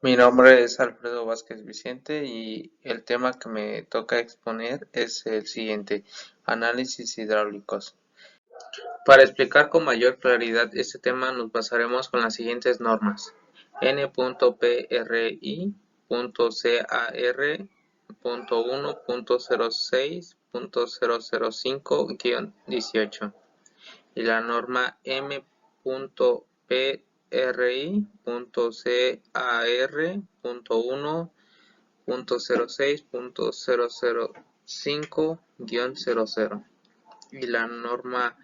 Mi nombre es Alfredo Vázquez Vicente y el tema que me toca exponer es el siguiente: análisis hidráulicos. Para explicar con mayor claridad este tema nos basaremos con las siguientes normas: N.PRI.CAR.1.06.005-18 y la norma M.PRI.CAR.1.06.005-00 y la norma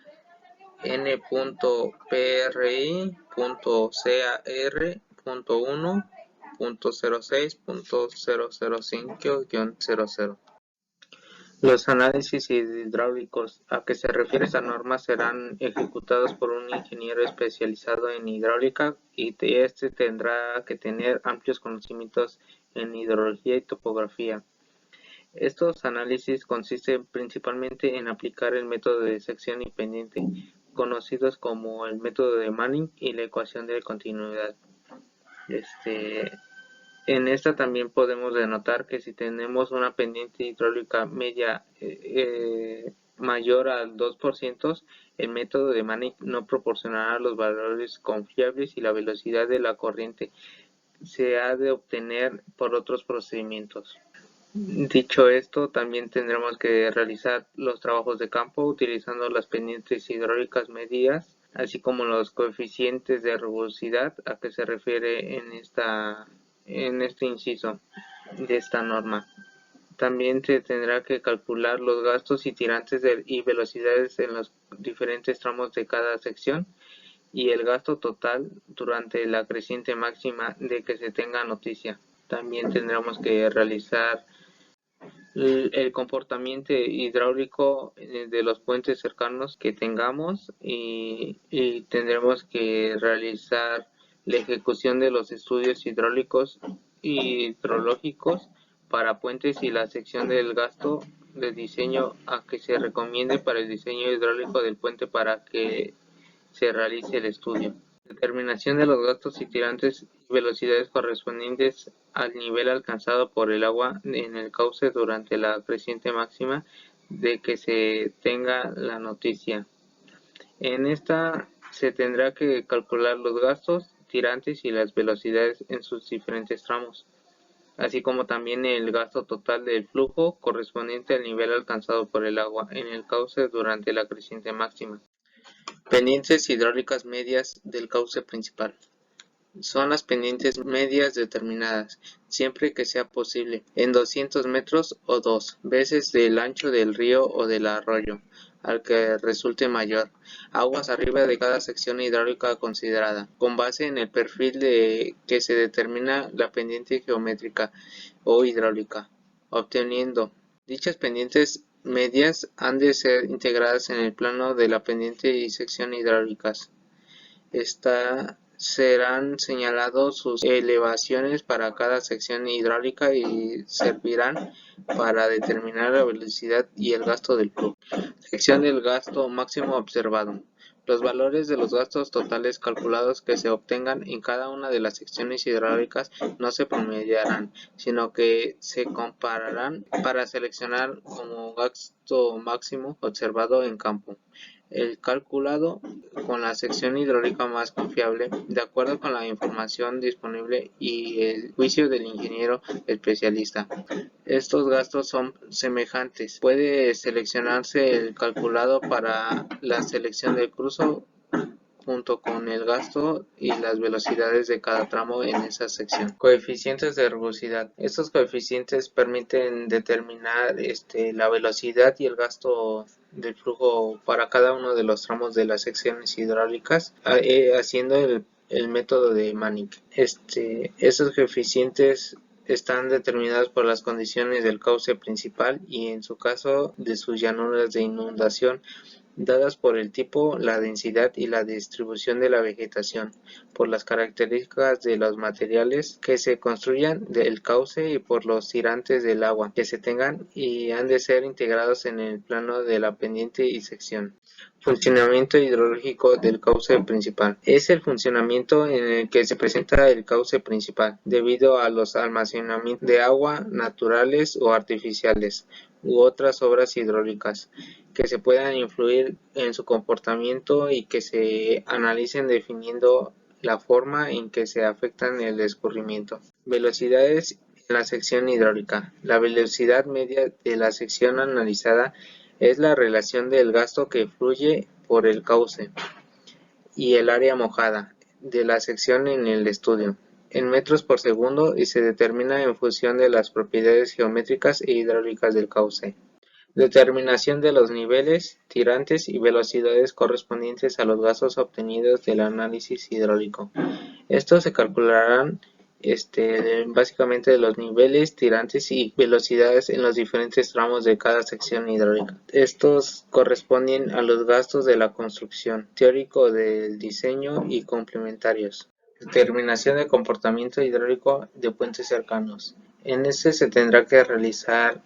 N.PRI.CAR.1.06.005-00. Los análisis hidráulicos a que se refiere esta norma serán ejecutados por un ingeniero especializado en hidráulica y este tendrá que tener amplios conocimientos en hidrología y topografía. Estos análisis consisten principalmente en aplicar el método de sección y pendiente, conocidos como el método de Manning y la ecuación de continuidad. En esta también podemos denotar que si tenemos una pendiente hidráulica media mayor al 2%, el método de Manning no proporcionará los valores confiables y la velocidad de la corriente se ha de obtener por otros procedimientos. Dicho esto, también tendremos que realizar los trabajos de campo utilizando las pendientes hidráulicas medidas, así como los coeficientes de rugosidad a que se refiere en este inciso de esta norma. También se tendrá que calcular los gastos y tirantes y velocidades en los diferentes tramos de cada sección y el gasto total durante la creciente máxima de que se tenga noticia. También tendremos que realizar el comportamiento hidráulico de los puentes cercanos que tengamos y tendremos que realizar la ejecución de los estudios hidráulicos y hidrológicos para puentes y la sección del gasto de diseño a que se recomiende para el diseño hidráulico del puente para que se realice el estudio. Determinación de los gastos y tirantes y velocidades correspondientes al nivel alcanzado por el agua en el cauce durante la creciente máxima de que se tenga la noticia. En esta se tendrá que calcular los gastos, tirantes y las velocidades en sus diferentes tramos, así como también el gasto total del flujo correspondiente al nivel alcanzado por el agua en el cauce durante la creciente máxima. Pendientes hidráulicas medias del cauce principal. Son las pendientes medias determinadas, siempre que sea posible, en 200 metros o 2 veces del ancho del río o del arroyo, al que resulte mayor, aguas arriba de cada sección hidráulica considerada, con base en el perfil de que se determina la pendiente geométrica o hidráulica, obteniendo dichas pendientes medias han de ser integradas en el plano de la pendiente y sección hidráulicas. Serán señalados sus elevaciones para cada sección hidráulica y servirán para determinar la velocidad y el gasto del flujo. Sección del gasto máximo observado. Los valores de los gastos totales calculados que se obtengan en cada una de las secciones hidráulicas no se promediarán, sino que se compararán para seleccionar como gasto máximo observado en campo el calculado con la sección hidráulica más confiable, de acuerdo con la información disponible y el juicio del ingeniero especialista. Estos gastos son semejantes. Puede seleccionarse el calculado para la selección del cruzo junto con el gasto y las velocidades de cada tramo en esa sección. Coeficientes de rugosidad. Estos coeficientes permiten determinar la velocidad y el gasto del flujo para cada uno de los tramos de las secciones hidráulicas, haciendo el método de Manning. Estos coeficientes están determinados por las condiciones del cauce principal y en su caso de sus llanuras de inundación, dadas por el tipo, la densidad y la distribución de la vegetación, por las características de los materiales que se construyan del cauce y por los tirantes del agua que se tengan y han de ser integrados en el plano de la pendiente y sección. Funcionamiento hidrológico del cauce principal. Es el funcionamiento en el que se presenta el cauce principal, debido a los almacenamientos de agua naturales o artificiales, u otras obras hidráulicas que se puedan influir en su comportamiento y que se analicen definiendo la forma en que se afectan el escurrimiento. Velocidades en la sección hidráulica. La velocidad media de la sección analizada es la relación del gasto que fluye por el cauce y el área mojada de la sección en el estudio, en metros por segundo, y se determina en función de las propiedades geométricas e hidráulicas del cauce. Determinación de los niveles, tirantes y velocidades correspondientes a los gastos obtenidos del análisis hidráulico. Estos se calcularán básicamente de los niveles, tirantes y velocidades en los diferentes tramos de cada sección hidráulica. Estos corresponden a los gastos de la construcción, teórico del diseño y complementarios. Determinación de comportamiento hidráulico de puentes cercanos. En este se tendrá que realizar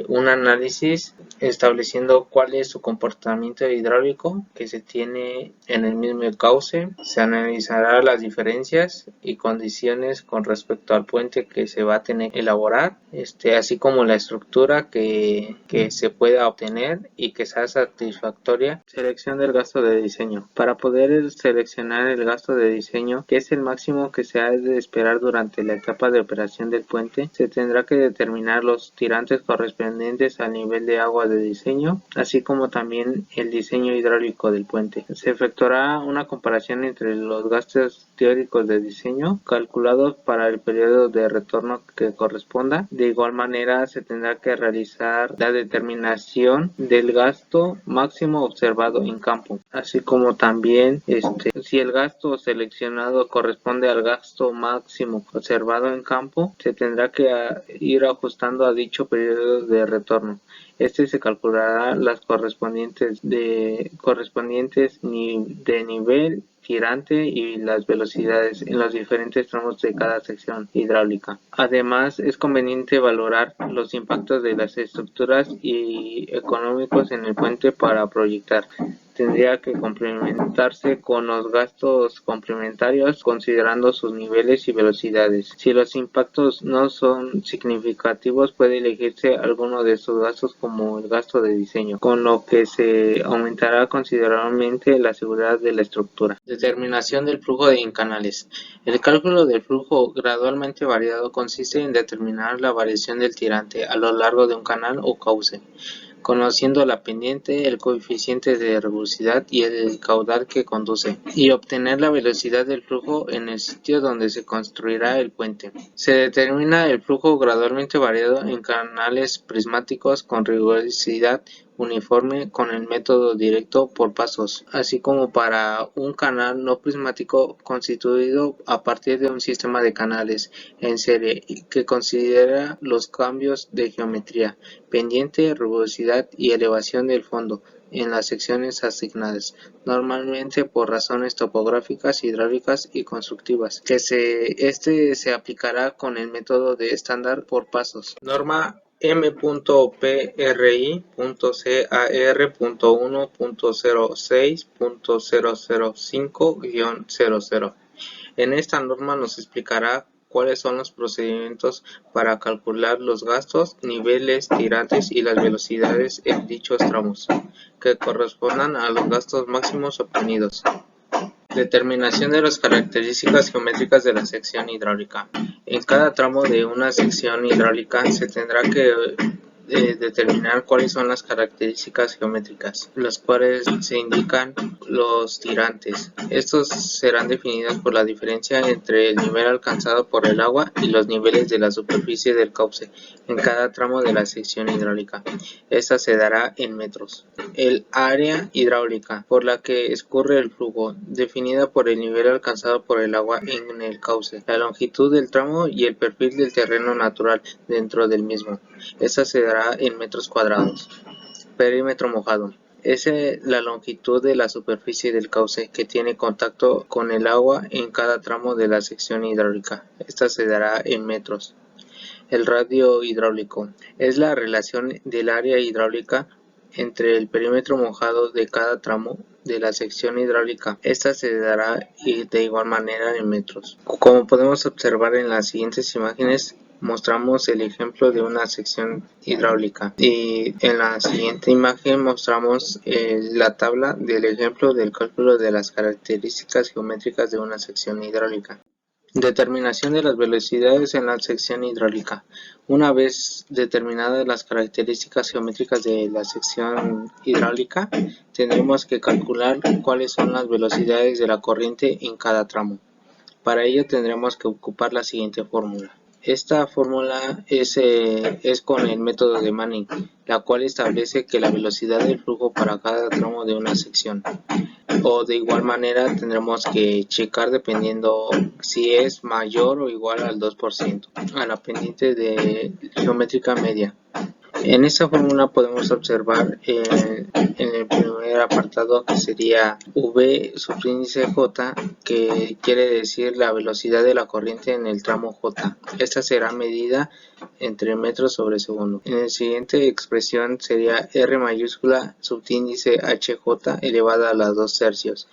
un análisis estableciendo cuál es su comportamiento hidráulico que se tiene en el mismo cauce. Se analizará las diferencias y condiciones con respecto al puente que se va a tener que elaborar, así como la estructura que se pueda obtener y que sea satisfactoria. Selección del gasto de diseño. Para poder seleccionar el gasto de diseño, que es el máximo que se ha de esperar durante la etapa de operación del puente, se tendrá que determinar los tirantes correspondientes al nivel de agua de diseño, así como también el diseño hidráulico del puente. Se efectuará una comparación entre los gastos teóricos de diseño calculados para el periodo de retorno que corresponda. De igual manera, se tendrá que realizar la determinación del gasto máximo observado en campo, así como también si el gasto seleccionado corresponde al gasto máximo observado en campo, se tendrá que ir ajustando a dicho periodo de retorno. Se calculará las correspondientes de nivel, tirante y las velocidades en los diferentes tramos de cada sección hidráulica. Además, es conveniente valorar los impactos de las estructuras y económicos en el puente para proyectar. Tendría que complementarse con los gastos complementarios considerando sus niveles y velocidades. Si los impactos no son significativos, puede elegirse alguno de estos gastos como el gasto de diseño, con lo que se aumentará considerablemente la seguridad de la estructura. Determinación del flujo en canales. El cálculo del flujo gradualmente variado consiste en determinar la variación del tirante a lo largo de un canal o cauce, conociendo la pendiente, el coeficiente de rugosidad y el caudal que conduce, y obtener la velocidad del flujo en el sitio donde se construirá el puente. Se determina el flujo gradualmente variado en canales prismáticos con rugosidad uniforme con el método directo por pasos, así como para un canal no prismático constituido a partir de un sistema de canales en serie que considera los cambios de geometría, pendiente, rugosidad y elevación del fondo en las secciones asignadas, normalmente por razones topográficas, hidráulicas y constructivas, que se aplicará con el método de estándar por pasos. Norma M.PRI.CAR.1.06.005-00. En esta norma nos explicará cuáles son los procedimientos para calcular los gastos, niveles, tirantes y las velocidades en dichos tramos, que correspondan a los gastos máximos obtenidos. Determinación de las características geométricas de la sección hidráulica. En cada tramo de una sección hidráulica se tendrá que determinar cuáles son las características geométricas, las cuales se indican los tirantes. Estos serán definidos por la diferencia entre el nivel alcanzado por el agua y los niveles de la superficie del cauce en cada tramo de la sección hidráulica. Esta se dará en metros. El área hidráulica por la que escurre el flujo, definida por el nivel alcanzado por el agua en el cauce, la longitud del tramo y el perfil del terreno natural dentro del mismo. Esta se dará en metros cuadrados. Perímetro mojado. Es la longitud de la superficie del cauce que tiene contacto con el agua en cada tramo de la sección hidráulica. Esta se dará en metros. El radio hidráulico es la relación del área hidráulica entre el perímetro mojado de cada tramo de la sección hidráulica. Esta se dará de igual manera en metros. Como podemos observar en las siguientes imágenes, mostramos el ejemplo de una sección hidráulica y en la siguiente imagen mostramos la tabla del ejemplo del cálculo de las características geométricas de una sección hidráulica. Determinación de las velocidades en la sección hidráulica. Una vez determinadas las características geométricas de la sección hidráulica, tendremos que calcular cuáles son las velocidades de la corriente en cada tramo. Para ello tendremos que ocupar la siguiente fórmula. Esta fórmula es con el método de Manning, la cual establece que la velocidad del flujo para cada tramo de una sección. O de igual manera tendremos que checar dependiendo si es mayor o igual al 2% a la pendiente de geométrica media. En esta fórmula podemos observar en el primer apartado que sería V subíndice J, que quiere decir la velocidad de la corriente en el tramo J. Esta será medida entre metros sobre segundo. En la siguiente expresión sería R mayúscula subíndice HJ elevada a las 2 tercios,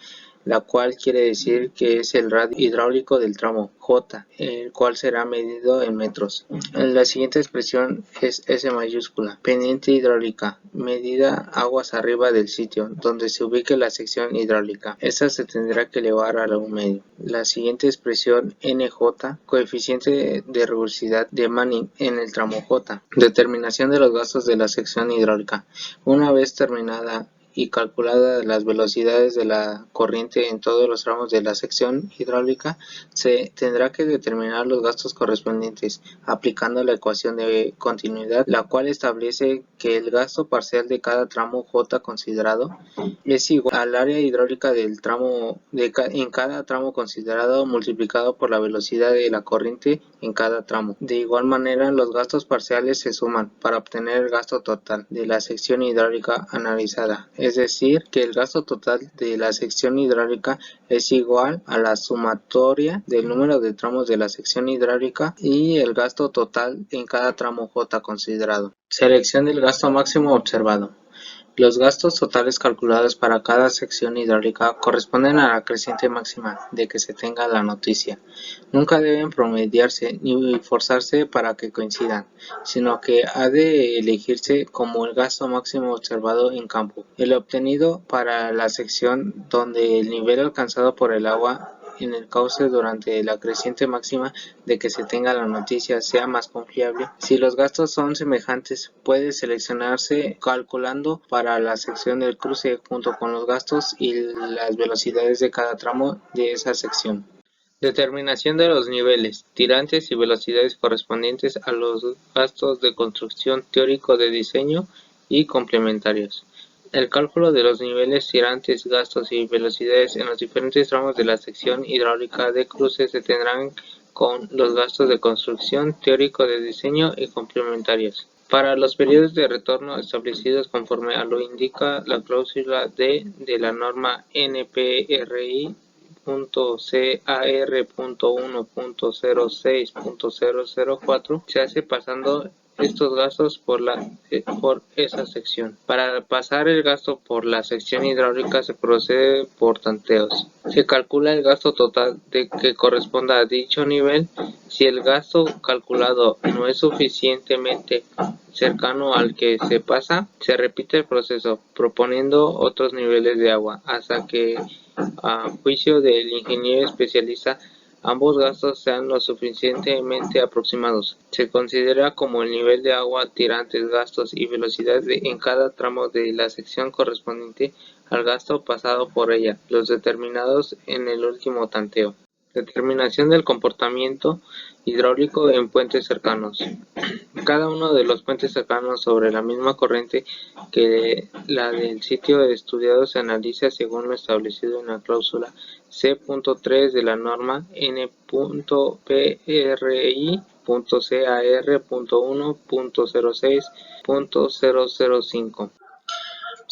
la cual quiere decir que es el radio hidráulico del tramo J, el cual será medido en metros. La siguiente expresión es S mayúscula, pendiente hidráulica, medida aguas arriba del sitio donde se ubique la sección hidráulica. Esta se tendrá que elevar a la 1 medio. La siguiente expresión NJ, coeficiente de rugosidad de Manning en el tramo J. Determinación de los gastos de la sección hidráulica. Una vez terminada y calculadas las velocidades de la corriente en todos los tramos de la sección hidráulica, se tendrá que determinar los gastos correspondientes aplicando la ecuación de continuidad, la cual establece que el gasto parcial de cada tramo J considerado es igual al área hidráulica del tramo en cada tramo considerado multiplicado por la velocidad de la corriente en cada tramo. De igual manera, los gastos parciales se suman para obtener el gasto total de la sección hidráulica analizada. Es decir, que el gasto total de la sección hidráulica es igual a la sumatoria del número de tramos de la sección hidráulica y el gasto total en cada tramo J considerado. Selección del gasto máximo observado. Los gastos totales calculados para cada sección hidráulica corresponden a la creciente máxima de que se tenga la noticia. Nunca deben promediarse ni forzarse para que coincidan, sino que ha de elegirse como el gasto máximo observado en campo, el obtenido para la sección donde el nivel alcanzado por el agua en el cauce durante la creciente máxima de que se tenga la noticia sea más confiable. Si los gastos son semejantes, puede seleccionarse calculando para la sección del cruce junto con los gastos y las velocidades de cada tramo de esa sección. Determinación de los niveles, tirantes y velocidades correspondientes a los gastos de construcción teórico de diseño y complementarios. El cálculo de los niveles, tirantes, gastos y velocidades en los diferentes tramos de la sección hidráulica de cruce se tendrán con los gastos de construcción teórico de diseño y complementarios. Para los periodos de retorno establecidos conforme a lo indica la cláusula D de la norma NPRI.CAR.1.06.004, se hace pasando estos gastos por esa sección. Para pasar el gasto por la sección hidráulica se procede por tanteos. Se calcula el gasto total que corresponda a dicho nivel. Si el gasto calculado no es suficientemente cercano al que se pasa, se repite el proceso, proponiendo otros niveles de agua, hasta que, a juicio del ingeniero especialista, ambos gastos sean lo suficientemente aproximados. Se considera como el nivel de agua, tirantes, gastos y velocidad en cada tramo de la sección correspondiente al gasto pasado por ella, los determinados en el último tanteo. Determinación del comportamiento hidráulico en puentes cercanos. Cada uno de los puentes cercanos sobre la misma corriente que la del sitio estudiado se analiza según lo establecido en la cláusula C.3 de la norma N.PRI.CAR.1.06.005.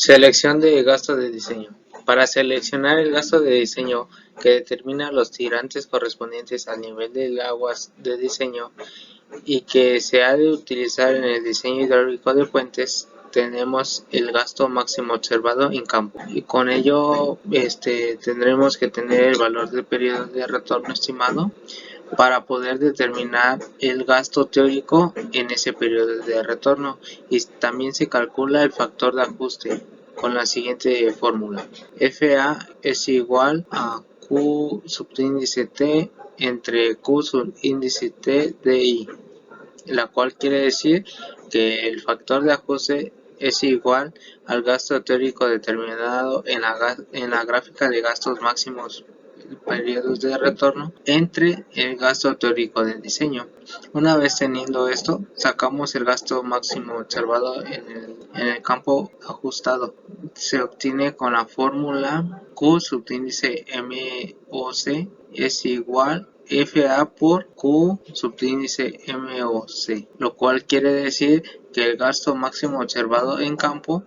Selección de gasto de diseño. Para seleccionar el gasto de diseño que determina los tirantes correspondientes al nivel del agua de diseño y que se ha de utilizar en el diseño hidráulico de puentes, tenemos el gasto máximo observado en campo y con ello tendremos que tener el valor del periodo de retorno estimado para poder determinar el gasto teórico en ese periodo de retorno, y también se calcula el factor de ajuste con la siguiente fórmula: FA es igual a Q subíndice T entre Q subíndice T de I, la cual quiere decir que el factor de ajuste es igual al gasto teórico determinado en la gráfica de gastos máximos periodos de retorno entre el gasto teórico del diseño. Una vez teniendo esto, sacamos el gasto máximo observado en el campo ajustado. Se obtiene con la fórmula Q subíndice MOC es igual FA por Q subíndice MOC, lo cual quiere decir que el gasto máximo observado en campo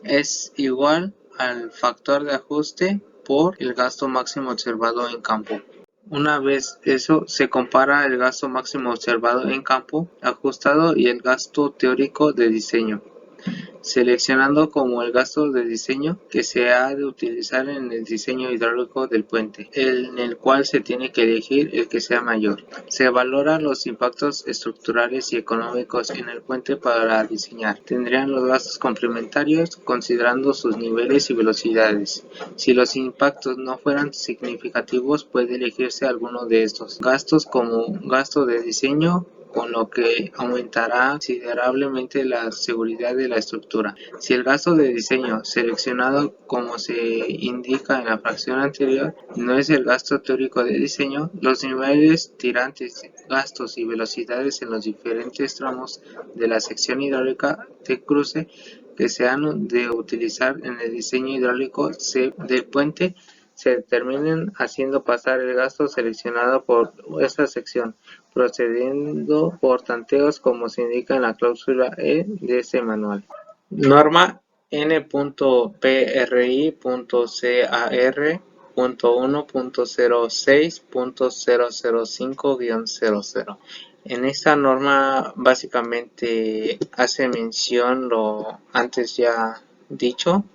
es igual al factor de ajuste por el gasto máximo observado en campo. Una vez eso, se compara el gasto máximo observado en campo ajustado y el gasto teórico de diseño, seleccionando como el gasto de diseño que se ha de utilizar en el diseño hidráulico del puente, en el cual se tiene que elegir el que sea mayor. Se valoran los impactos estructurales y económicos en el puente para diseñar. Tendrían los gastos complementarios considerando sus niveles y velocidades. Si los impactos no fueran significativos, puede elegirse alguno de estos gastos como gasto de diseño, con lo que aumentará considerablemente la seguridad de la estructura. Si el gasto de diseño seleccionado como se indica en la fracción anterior no es el gasto teórico de diseño, los niveles, tirantes, gastos y velocidades en los diferentes tramos de la sección hidráulica de cruce que se han de utilizar en el diseño hidráulico del puente se determinen haciendo pasar el gasto seleccionado por esta sección, procediendo por tanteos como se indica en la cláusula E de este manual. Norma N.PRI.CAR.1.06.005-00. En esta norma básicamente hace mención lo antes ya dicho,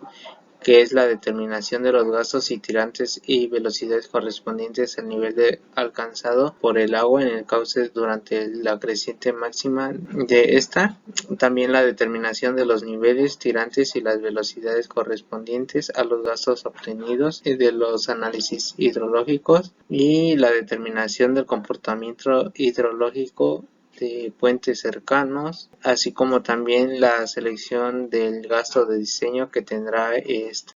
que es la determinación de los gastos y tirantes y velocidades correspondientes al nivel alcanzado por el agua en el cauce durante la creciente máxima de esta. También la determinación de los niveles, tirantes y las velocidades correspondientes a los gastos obtenidos de los análisis hidrológicos, y la determinación del comportamiento hidrológico de puentes cercanos, así como también la selección del gasto de diseño que tendrá